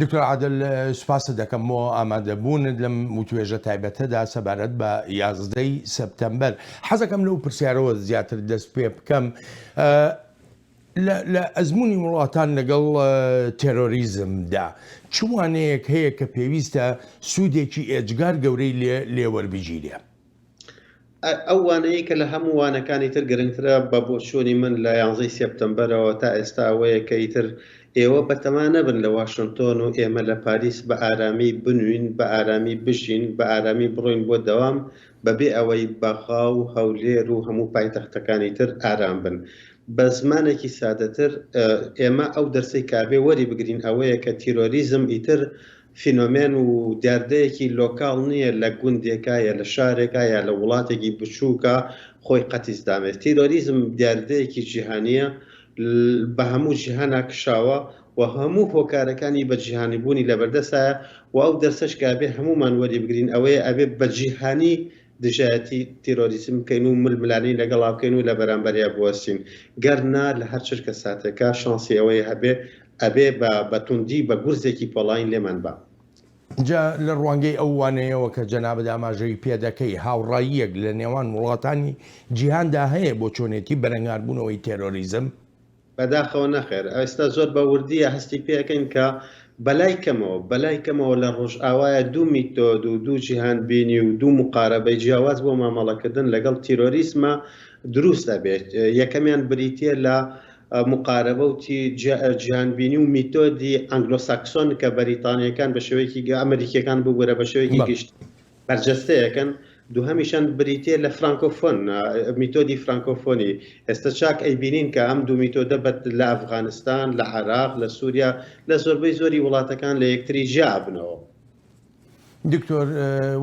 دکتۆر عادل سوپاسە دەکەم بۆ ئامادەبوونت لەم وتوێژە تایبەتەدا سەبارەت بە 11 سەپتەمبەر. حەزەکەم لەو پرسیارەوە زیاتر دەست پێ بکەم لە ئەزمموی وڵاتان لەگەڵ تێرۆریزمدا چوانەیەک هەیە کە پێویستە سوودێکی ئێجگار گەورەی لێوەربژیرێ؟ ئەو وانەیە کە لە هەموو وانەکانی تر گرنگترە بە بۆچوونی من لە 11 سپتەمبەرەوە تا ئێستا ئەوەیە کە ئیتر ئێوە بەتەمان نەبن لە واشنگتۆن و ئێمە لە پاریس بە ئارامی بنوین، بە ئارامی بژین، بە ئارامی بڕۆین بۆ دەوام بەبێ ئەوەی بەخاو و هەولێر و هەموو پایتەختەکانی تر ئارام بن. بە زمانێکی سادەتر ئێمە ئەو دەرسەی کابێ وەری بگرین ئەوەیە کە تیرۆریزم ئیتر فینۆمێن و دیاردەیەکی لۆکاڵ نییە لە گوندێکە یا لە شارێکە یا لە وڵاتێکی بچووکە خۆی قەتیس دامێت. تیرۆریزم دیاردەیەکی جیهانیە بە هەموو جیهانا کشاوە و هەموو هۆکارەکانی بە جیهانی بوونی لەبەردەستایە و ئەو دەرسەش کابێ هەمومان وەری بگرین ئەوەیە ئەبێ بە جیهانی دژایەتی تیرۆریزم بکەین و ململانی لەگەڵا بکەین و لە بەرامبەریا بوەستین. گەرنا لە هەر چرکە ساتێکە شانسی ئەوەیە ئەبێ بە توندی بە گورزێکی پۆڵین لێمان بە. جا لە ڕوانگەی ئەو وانەیەوە کە جەنابەت ئاماژەی پێدەکەی هاوڕاییەک لە نێوان وڵاتانی جیهاندا هەیە بۆ چۆنێتی بەرەنگاربوونەوەی تێرۆریزم؟ بەداخەوە نەخێر ئێستا زۆر بە وردیە هەستی پێەکەین کە بەلای کەمەوە لە ڕۆژ ئاوایە دوو میتۆد و دوو جیهان بینی و دوو مقارەبەی جیاواز بۆ مامەڵەکردن لەگەڵ تیرۆریسمە دروست دەبێت. یەکەمیان بریتە لە مقارەبە و جیهانبینی و میتۆدی ئەنگلۆساکسۆن کە بەریتانیەکان بە شێوەیەکی ئەمریکیەکان بووبووە بە شێوەیەکی گشت بەرجەستەیەکەن. دووهەمیشان بریتە لە فرانکۆفۆن میتۆدی فرانکۆفۆنی. ئێستا چاک ئەیبینین کە ئەم دوو میتۆدە لە ئەفغانستان، لە عێراق، لە سووریا، لە زۆربەی زۆری وڵاتەکان لە یەکتری جیابنەوە. دکتۆر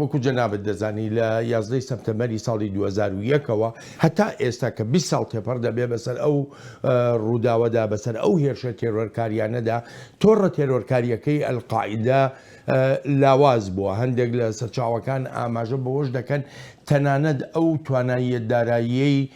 وەکو جەنابەت دەزانی لە 11 سەپتەمبەری ساڵی 2001ەوە هەتا ئێستا کە 20 ساڵ تێپەر دەبێ بەسەر ئەو ڕووداوەدا بەسەر ئەو هێرشە تێرۆرکاریانەدا تۆڕە تێرۆرکاریەکەی ئەلقاعیدا لاواز بووە. هەندێک لە سەرچاوەکان ئاماژە بەوەش دەکەن تەنانەت ئەو تواناییە داراییەی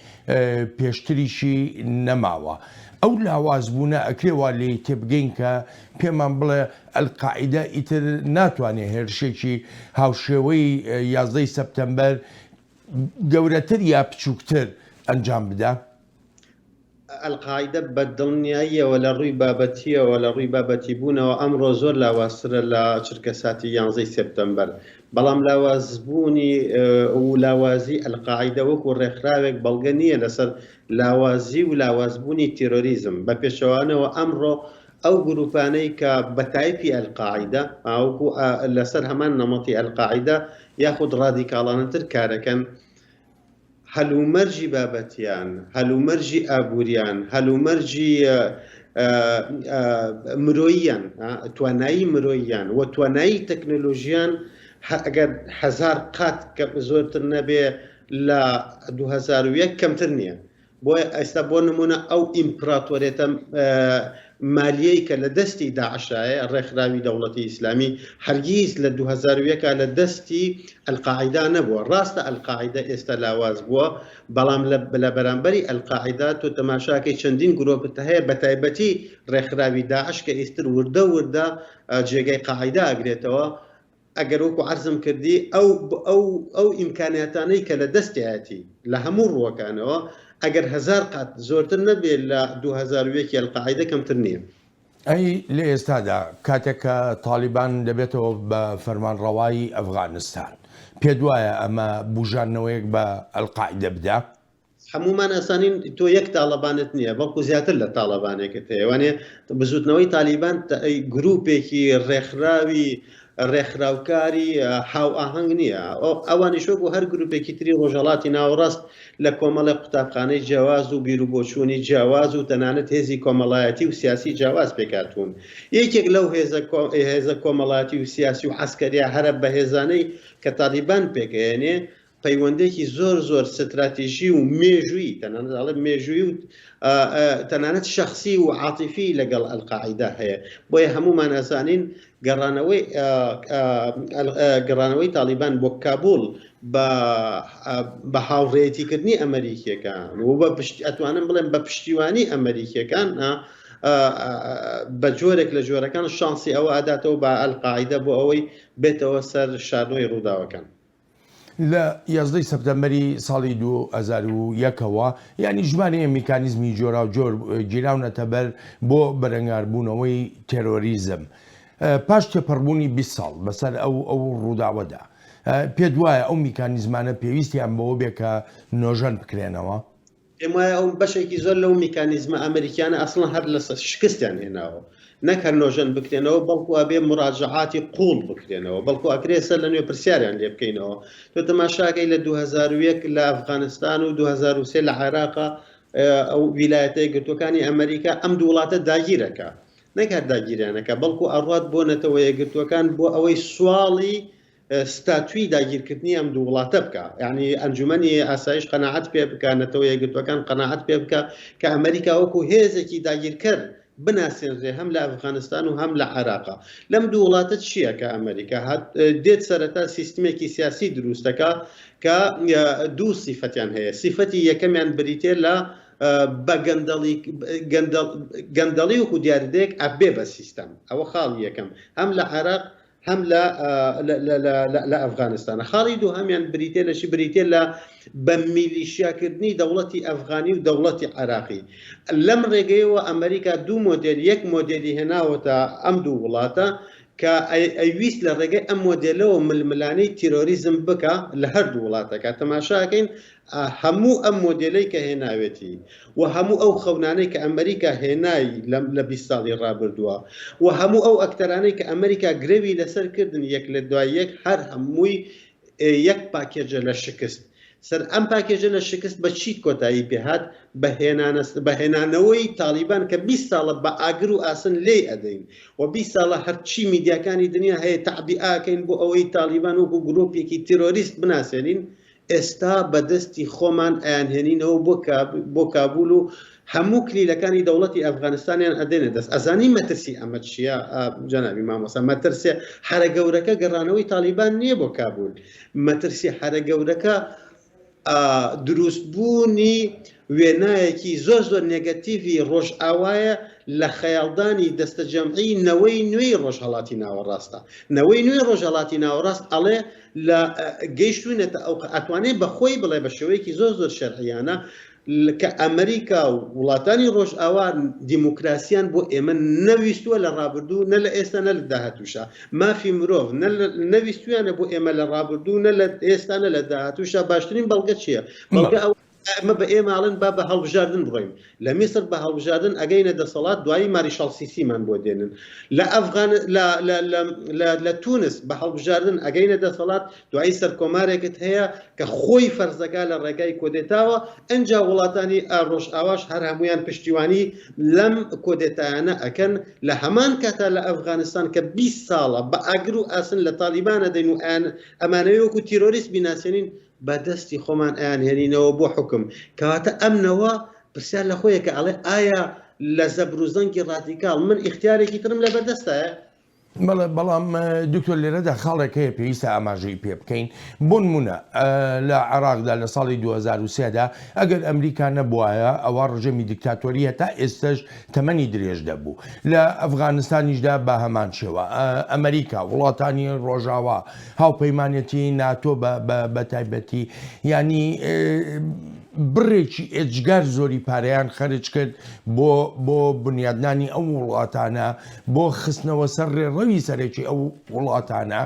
پێشتریشی نەماوە. ئەو لاوازبوونە ئەکرێوا لێ تێبگەین کە پێمان بڵێ ئەلقاعیدە ئیتر ناتوانێت هێرشێکی هاوشێوەی 11 سەپتەمبەر گەورەتر یا بچووکتر ئەنجام بدە؟ ئەلقاعیدە بە دڵنیاییەوە لە ڕووی بابەتیەوە لە ڕووی بابەتی بوونەوە ئەمڕۆ زۆر لاوازترە لە چرکە ساتی 11 سپتەمبەر. بەڵام لاوازبوونی و لاوازی ئەلقاعیدە وەکو ڕێکخراوێک بەڵگە نییە لەسەر لاوازی و لاوازبوونی تیرۆریزم. بە پێشەوانەوە ئەمڕۆ ئەو گروپانەی کە بەتایپی ئەلقاعیدە ئاوەکو لەسەر هەمان نەمەتی ئەلقاعیدە یاخود ڕادیکاڵانەتر کارەکەن، هەلومەرجی بابەتیان، هەلومەرجی ئابووریان، هەلومەرجی مرۆییان، توانایی مرۆییان و توانایی تەکنۆلۆژیان ئەگەر 1000 قات کە زۆرتر نەبێ لە 2001 کەمتر نییە. بۆیە ئێستا بۆ نمونە ئەو ئیمپراتۆرێتە مالیەی کە لە دەستی داعشایە ڕێکخراوی دەوڵەتی ئیسلامی هەرگیز لە 2001 لە دەستی ئەلقاعیدا نەبووە. ڕاستە ئەلقاعیدە ئێستا لاواز بووە، بەڵام لە بەرامبەری ئەلقاعیدا تۆ تەماشاکەی چەندین گرۆپت هەیە بە تایبەتی ڕێکخراوی داعش کە ئێستر وردە جێگەی قاعیدا ئەگرێتەوە. ئەگەر وەکو عەرزم کردی ئەو ئیمکانیاتانەی کە لە دەستیاتی لە هەموو ڕووەکانەوە ئەگەر 1000 قات زۆرتر نەبێت لە 2001 ئەلقاعیدە کەمتر نییە. ئەی لە ئێستادا کاتێک کە تالیبان دەبێتەوە بە فەرمانڕەوایی ئەفغانستان، پێ وایە ئەمە بژانەوەیەک بە ئەلقاعیدە بدە؟ هەمومان ئەسانین تۆ یەک تاڵەبانت نییە، بەڵکو زیاتر لە تاڵەبانێکت هەیە. وانێ بزوتنەوەی تالیبان گروپێکی ڕێکخراوکاری هاو ئاهەنگ نییە. ئەوانی شۆک و هەر گروپێکی تری ڕۆژهەڵاتی ناوەڕاست لە کۆمەڵە قوتابخانەی جیاواز و بیرروبۆچوونی جیاواز و تەنانەت هێزی کۆمەڵایەتی و سیاسی جیاواز پێکاتون. یەکێک لەو هێزە کۆمەڵاتی و سیاسی و عەسکەریە هەرە بە هێزانەی کە تالیبان پێکەێنێ پەیوەندێکی زۆر استراتیژی و مێژووی تەنانەت مێژووی و تەنانەت شخصی و عاتیفی لەگەڵ ئەلقاعیدا هەیە. بۆیە هەمومان ئەزانین گەڕانەوەی تالیبان بۆ کابوڵ بە هاوڕێتیکردنی ئەمریکیەکان و ئەتوانم بڵێم بە پشتیوانی ئەمریکیەکان بە جۆرێک لە جۆرەکان شانسی ئەوە ئاداتەوە بە ئەلقاعیدە بۆ ئەوەی بێتەوە سەر شانۆی ڕووداوەکان. لە 11 سەپتەمبەری ساڵی 2001ەوە یعنی ژمارەیە میکانیزمی جۆرا و جۆر گیراونەتە بەر بۆ بەرەنگاربوونەوەی تێرۆریزم پاش تێپەڕبوونی 20 ساڵ بەسەر ئەو ڕووداوەدا پێ دوایە ئەو میکانیزمانە پێویستیان بەوە بێ کە نۆژەن بکرێنەوە. پێم وایە ئەو بەشێکی زۆر لەو میکانیزمە ئەمریکانە ئەسڵەن هەر لە شکستیان هێناوە، نەک هەر نۆژەن بکرێنەوە، بەڵکو ئەبێ مراجعاتی قوڵ بکرێنەوە، بەڵکو ئەکرێ سەر لە نوێ پرسیاریان لێ بکەینەوە. تۆ تەماشاکەی لە 2001 لە ئەفغانستان و 2023 لە عێراقا ئەو ویلایەتە یەکگرتووەکانی ئەمریکا ئەم دوو وڵاتە داگیرەکە، نەک هەر داگیریانەکە، بەڵکو ئەڕات بۆ نەتەوە یەکگرتووەکان بۆ ئەوەی سواڵی ستاتوی داگیرکردنی ئەم دوو وڵاتە بکە، یعنی ئەنجومەنی ئاسایش قەناعەت پێ بکە، نەتەوە یەکگرتووەکان قەناعەت پێ بکە کە ئەمریکا وەکو هێزێکی داگیرکرد بناسێنرێ هەم لە ئەفغانستان و هەم لە عێراقا. لەم دوو وڵاتە چییە کە ئەمریکا دێت سەرەتا سیستمێکی سیاسی دروستەکە کە دوو سیفەتیان هەیە. سیفەتی یەکەمیان بریتێ لە بە گەندەڵی وەکو دیاردەیەک ئەبێ بە سیستەم، ئەوە خاڵی یەکەم، هەم لە عێراق هەم لە ئەفغانستانە. خاڵی دوو هەمیان بریتێ لە چی؟ بریتێ لە بە میلیشیاکردنی دەوڵەتی ئەفغانی و دەوڵەتی عێراقی. لەم ڕێگەیەوە ئەمریکا دوو مۆدێل، یەک مۆدێلی هێناوەتە ئەم دوو وڵاتە کە ئەویست لە ڕێگەی ئەم مۆدێلەوە ململانەی تیرۆریزم بکە لە هەردوو وڵاتەکە. تەماشاکەین هەموو ئەم مۆدێلەی کە هێناوێتی و هەموو ئەو خەونانەی کە ئەمریکا هێنایی لە 20 ساڵی ڕابردووە و هەموو ئەو ئەکتەرانەی کە ئەمریکا گرێوی لەسەرکردن یەک لە دوای یەک، هەر هەمووی یەک پاکێجە لە شکست. سەر ئەم پاکێجە لە شکست بە چیت کۆتایی پێهات؟ بەهێنانەوەی تالیبان کە 20 ساڵە بە ئاگر و ئاسن لێ ئەدەین و 20 ساڵە هەرچی میدیاکانی دنیا هەیە تعبیئاکەین بۆ ئەوەی تالیبان وەکو گرۆپێکی تیرۆریست بناسێنین. ئێستا بەدەستی خۆمان ئەیانهێنینەوە بۆ کابول و هەموو کلیلەکانی دەوڵەتی ئەفغانستانیان ئەدێنە دەست. ئەزانی مەترسی ئەمە چییە جەنابی مامۆستا؟ مەترسێ حرەگەورەکە گەڕانەوەی تالیبان نییە بۆ کابول، مەترسی حرەگەورەکە دروستبوونی وێنایەکی زۆر زۆر نێگەتیڤی ڕۆژئاوایە لە خەیاڵدانی دەستە جەمعی نەوەی نوێی ڕۆژهەڵاتی ناوەڕاستە. نەوەی نوێی ڕۆژهەڵاتی ناوەڕاست ئەڵێ لە گەیشتوونێتە ئەو ئەتوانێت بەخۆی بڵێ بە شێوەیەکی زۆر زۆر شەرعیانە کە ئەمریکا و وڵاتانی ڕۆژئاوا دیموکراسیان بۆ ئێمە نەویستووە لە ڕابردوو، نە لە ئێستا نە لە داهاتووشە. مافی مرۆڤ نەویستویانە بۆ ئێمە لە ڕابردوو، نە لە ئێستا نە لە داهاتووشە. باشترین بەڵگە چییە؟ بەڵگە ئەمە بە ئێماڵن با بە هەڵبژاردن بڕۆین. لە میسر بە هەڵبژاردن ئەگەینە دەسەڵات، دوایی ماریشال سیسیمان بۆ دێنن. لە ئەفغان لە تونس بە هەڵبژاردن ئەگەینە دەسەڵات، دوایی سەرکۆمارێکت هەیە کە خۆی فەرزەکە لە ڕێگای کۆدێتاوە. ئەنجا وڵاتانی ڕۆژئاواش هەر هەمویان پشتیوانی لەم کۆدێتایانە ئەکەن. لە هەمان کاتا لە ئەفغانستان کە 20 ساڵە بە ئاگر و ئاسن لە تالیبانە دەین و ئەمانەوەی وەکو تیرۆریست بیناسیێنین، بەدەستی خۆمان ئەیانهێنینەوە بۆ حکم. کەواتە ئەمنەوە پرسیار لە خۆیە کە ئەڵێ ئایا لە زەبروزەنگی ڕادیکاڵ من ئیختیارێکی ترم لە بەردەستایە؟ بەڵام دکتۆر لێرەدا خاڵێک هەیە پێویستە ئاماژەی پێ بکەین. بۆ نمونە لە عێراقدا لە ساڵی 2023دا ئەگەر ئەمریکا نەبووایە ئەوە ڕژەمی دیکتاتۆریە تا ئێستش تەمەنی درێژ دەبوو. لە ئەفغانستانیشدا بە هەمان شێوە ئەمریکا، وڵاتانی ڕۆژاوا، هاوپەیمانەتی ناتۆ بە تایبەتی، ینی بڕێکی ئێجگار زۆری پارەیان خەرج کرد بۆ بنیادنانی ئەو وڵاتانە، بۆ خستنەوە سەر ڕێڕەوی سەرێکی ئەو وڵاتانە.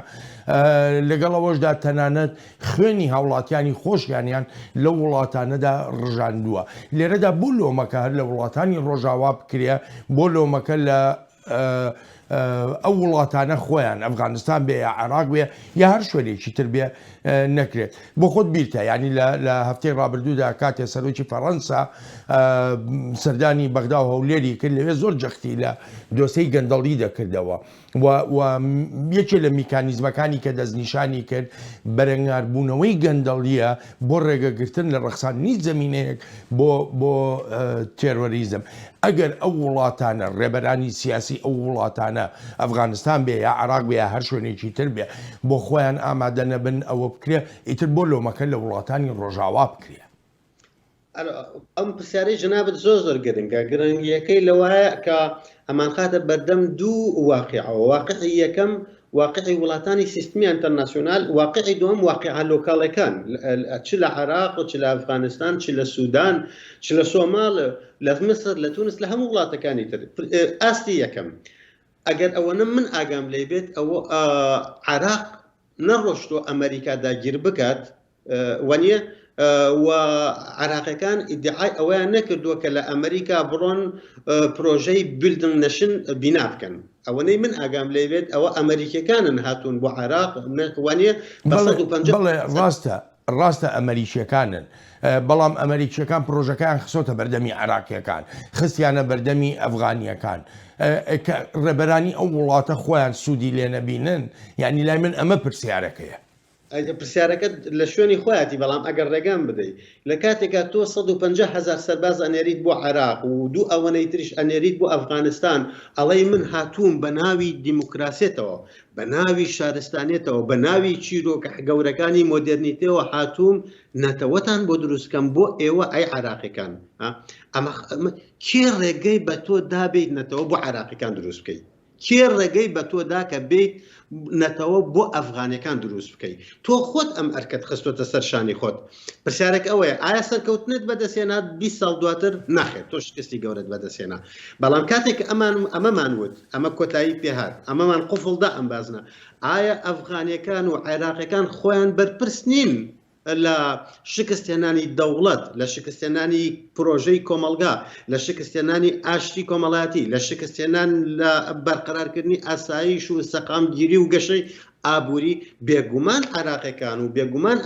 لەگەڵەوەشدا تەنانەت خوێنی هاوڵاتیانی خۆشیانیان لە وڵاتانەدا ڕژاندووە. لێرەدا بۆ لۆمەکە هەر لە وڵاتانی ڕۆژاوا بکرێ، بۆ لۆمەکە لە ئەو وڵاتانە خۆیان ئەفغانستان بێ یا عێراق بێ یا هەر شوێنێکی تر بێ نەکرێت. بۆ خۆت بیرتە، ینی لە هەفتەی ڕابردوودا کاتێ سەرۆکی فەڕەنسا سەردانی بەغدا و هەولێری کرد، لەوێ زۆر جەختی لە دۆسەی گەندەڵی دەکردەوە و یەکێ لە میکانیزمەکانی کە دەستنیشانی کرد بەرەنگاربوونەوەی گەندەڵیە بۆ ڕێگەگرتن لە ڕەخساندنی زەمینەیەک بۆ تێرۆریزم. ئەگەر ئەو وڵاتانە ڕێبەرانی سیاسی ئەو وڵاتانە ئەفغانستان بێ یا عێراق بێ یا هەر شوێنێکی تر بێ بۆ خۆیان ئامادە نەبن ئەوە بکرێ، ئیتر بۆ لۆمەکە لە وڵاتانی ڕۆژاوا بکرێ. ئەم پرسیارەی جنابەت زۆر گرنگە. گرنگیەکەی لەوایە کە ئەمان خاتە بەردەم دوو واقعەوە. واقعی یەکەم واقعی وڵاتانی سیستمی ئینتەرناسیۆنال، واقعی دووەم واقعە لۆکاڵەکان، چ لە عێراق و چ لە ئەفغانستان، چ لە سوودان، چ لە سۆماڵ، لە مصر، لە تونس، لە هەموو وڵاتەکانی تر. ئاستی یەکەم، ئەگەر ئەوەنە من ئاگام لێ بێت، ئەوە عێراق نەڕۆشتۆ ئەمریکا داگیر بکات وانە و عراقیەکان ئیدعای ئەویان نەکردووە کە لە ئەمریکا بڕۆن پرۆژەی بیلدنگ نەشن بینا بکەن. ئەوەنەی من ئاگام لێ بێت ئەوە ئەمریکیەکانن هاتوون بۆ عێراق وانە ڕاستە ئەمریکیەکانن، بەڵام ئەمریکیەکان پرۆژەکان خسۆتە بەردەمی عێراقیەکان، خستیانە بەردەمی ئەفغانیەکان، ڕێبەرانی ئەو وڵاتە خۆیان سوودی لێ نەبینن. یعنی لای من ئەمە پرسیارەکەیە. پرسیارەکە لە شوێنی خۆیاتی، بەڵام ئەگەر ڕێگام بدەیت لە کاتێکا تۆ 150,000 سەرباز ئەنێریت بۆ عێراق و دوو ئەوەنەی تریش ئەنێریت بۆ ئەفغانستان، ئەڵەی من هاتووم بە ناوی دیموکراسێتەوە، بە ناوی شارستانێتەوە، بە ناوی چیرۆکە گەورەکانی مۆدرنیتەوە هاتووم نەتەوەتان بۆ دروستکەم بۆ ئێوە ئەی عێراقیەکان. کێ ڕێگەی بە تۆ دابێت نەتەوە بۆ عێراقیەکان دروست بکەیت؟ کێ ڕێگەی بە تۆ دا کە بیت نەتەوە بۆ ئەفغانیەکان دروست بکەیت؟ تۆ خۆت ئەم ئەرکەت خستۆتە سەر شانی خۆت. پرسیارێک ئەوەیە ئایا سەرکەوتنت بەدەستێنات 20 ساڵ دواتر؟ ناخێت، تۆ شکستی گەورەت بەدەستێنا. بەڵام کاتێک ئەمەمان وت، ئەمە کۆتایی پێهات، ئەمەمان قوفڵدا ئەم بازنە، ئایا ئەفغانیەکان و عێراقیەکان خۆیان بەرپرس نین لە شکستێنانی دەوڵەت، لە شکستێنانی پرۆژەی کۆمەلگا، لە شکستێنانی ئاشتی کۆمەڵاتی، لە شکستێنان لە بەرقەرارکردنی ئاسایش و سەقامگیری و گەشەی ئابووری؟ بێگومان عێراقیەکان و بێگومان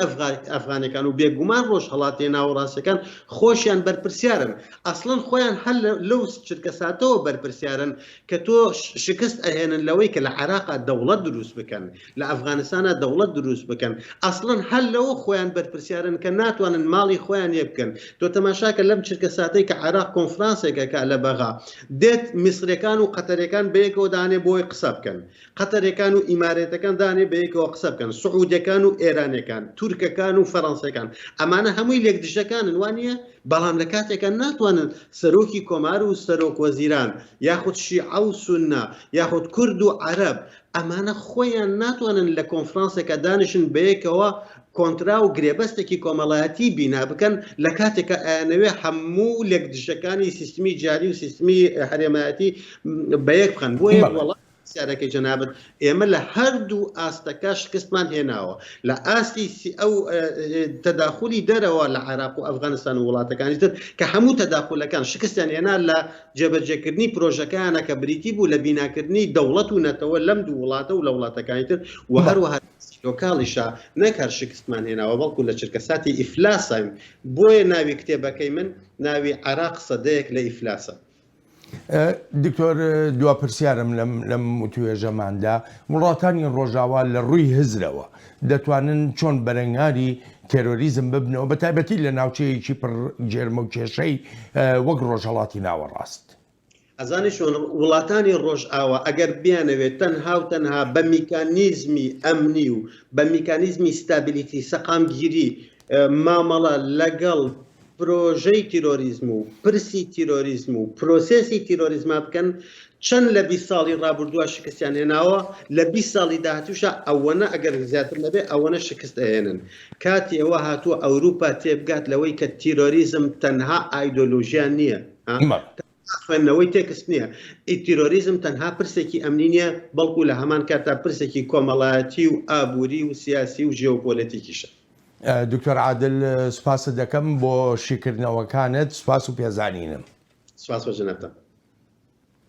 ئەفغانیەکان و بێگومان ڕۆژهەڵاتی ناوەڕاستیەکان خۆشیان بەرپرسیارن. ئەسڵەن خۆیان هەر لەو چرکەساتەوە بەرپرسیارن کە تۆ شکست ئەهێنن لەوەی کە لە عێراقا دەوڵەت دروست بکەن، لە ئەفغانستانە دەوڵەت دروست بکەن. ئەسڵەن هەر لەوە خۆیان بەرپرسیارن کە ناتوانن ماڵی خۆیان لێ بکەن. تۆ تەماشاکە لەم چرکەساتەی کە عێراق کۆنفرانسێکەکە لە بەغا دێت، میسرەکان و قەتەرەکان بەیەکەوە دانێ بۆی قسە بکەن، قەتەرەکان و ئیمارەتەکان دانێ بەیەکەوە قسە بکەن، سعودەکان و ئێرانەکان، تورکەکان و فەڕەنسەکان، ئەمانە هەمووی لێکدژەکانن وانە. بەڵام لە کاتێکە ناتوانن سەرۆکی کۆمار و سەرۆک وەزیران یاخود شیعە و سوننا یاخود کورد و عەرەب، ئەمانە خۆیان ناتوانن لە کۆنفرانسێکە دانیشن بەیەکەوە کۆنترا و گرێبەستێکی کۆمەڵایەتی بینا بکەن، لە کاتێکە ئەیانەوێ هەموو لێکدژەکانی سیستمی جاری و سیستمی هەرێمایەتی بەیەک بخەن. بۆیە وەڵام سیارەکەی جەنابەت ئێمە لە هەردوو ئاستەکە شکستمان هێناوە. لە ئاستی ئەو تەداخلی دەرەوە لە عێراق و ئەفغانستان و وڵاتەکانی تر کە هەموو تەداخلەکان شکستیان هێنا لە جێبەجێکردنی پرۆژەکانە کە بریتی بوو لە بیناکردنی دەوڵەت و نەتەوە لەم دوو وڵاتە و لە وڵاتەکانی تر و هەروەها لۆکاڵیشە نەکار شکستمان هێناوە، بەڵکو لە چرکەساتی ئیفلاسین. بۆیە ناوی کتێبەکەی من ناوی عێراق سەدەیەک لە ئیفلاسە. دکتۆر دوا پرسیارم لەم توێژەماندا، وڵاتانی ڕۆژاوا لە ڕووی هزرەوە دەتوانن چۆن بەرەنگاری تێرۆریزم ببنەوە، بە تایبەتی لە ناوچەیەکی پڕ جێرمە و کێشەی وەک ڕۆژهەڵاتی ناوەڕاست؟ ئەزانی شۆن وڵاتانی ڕۆژئاوا ئەگەر بیانەوێت تەنها و تەنها بە میکانیزمی ئەمنی و بە میکانیزمی ستابیلیتی سەقامگیری مامەڵە لەگەڵ پرۆژەی تیرۆریزم و پرسی تیرۆریزم و پرۆسێسی تیرۆریزما بکەن، چەند لە 20 ساڵی ڕابردووە شکستیان هێناوە، لە 20 ساڵی داهاتووشە ئەوەنە ئەگەر زیاتر نەبێ ئەوەنە شکست ئەهێنن. کاتی ئەوە هاتووە ئەوروپا تێبگات لەوەی کە تیرۆریزم تەنها ئایدۆلۆژیان نییە، خوێندنەوەی تێکست نییە. تیرۆریزم تەنها پرسێکی ئەمنی نییە، بەڵکو لە هەمان کاتا پرسێکی کۆمەڵایەتی و ئابووری و سیاسی و ژێوپۆلیتیکیشە. دکتۆر عادل سوپاس دەکەم بۆ شیکردنەوەکانت، سوپاس و پێزانینم. سوپاس بۆ جەنابتان.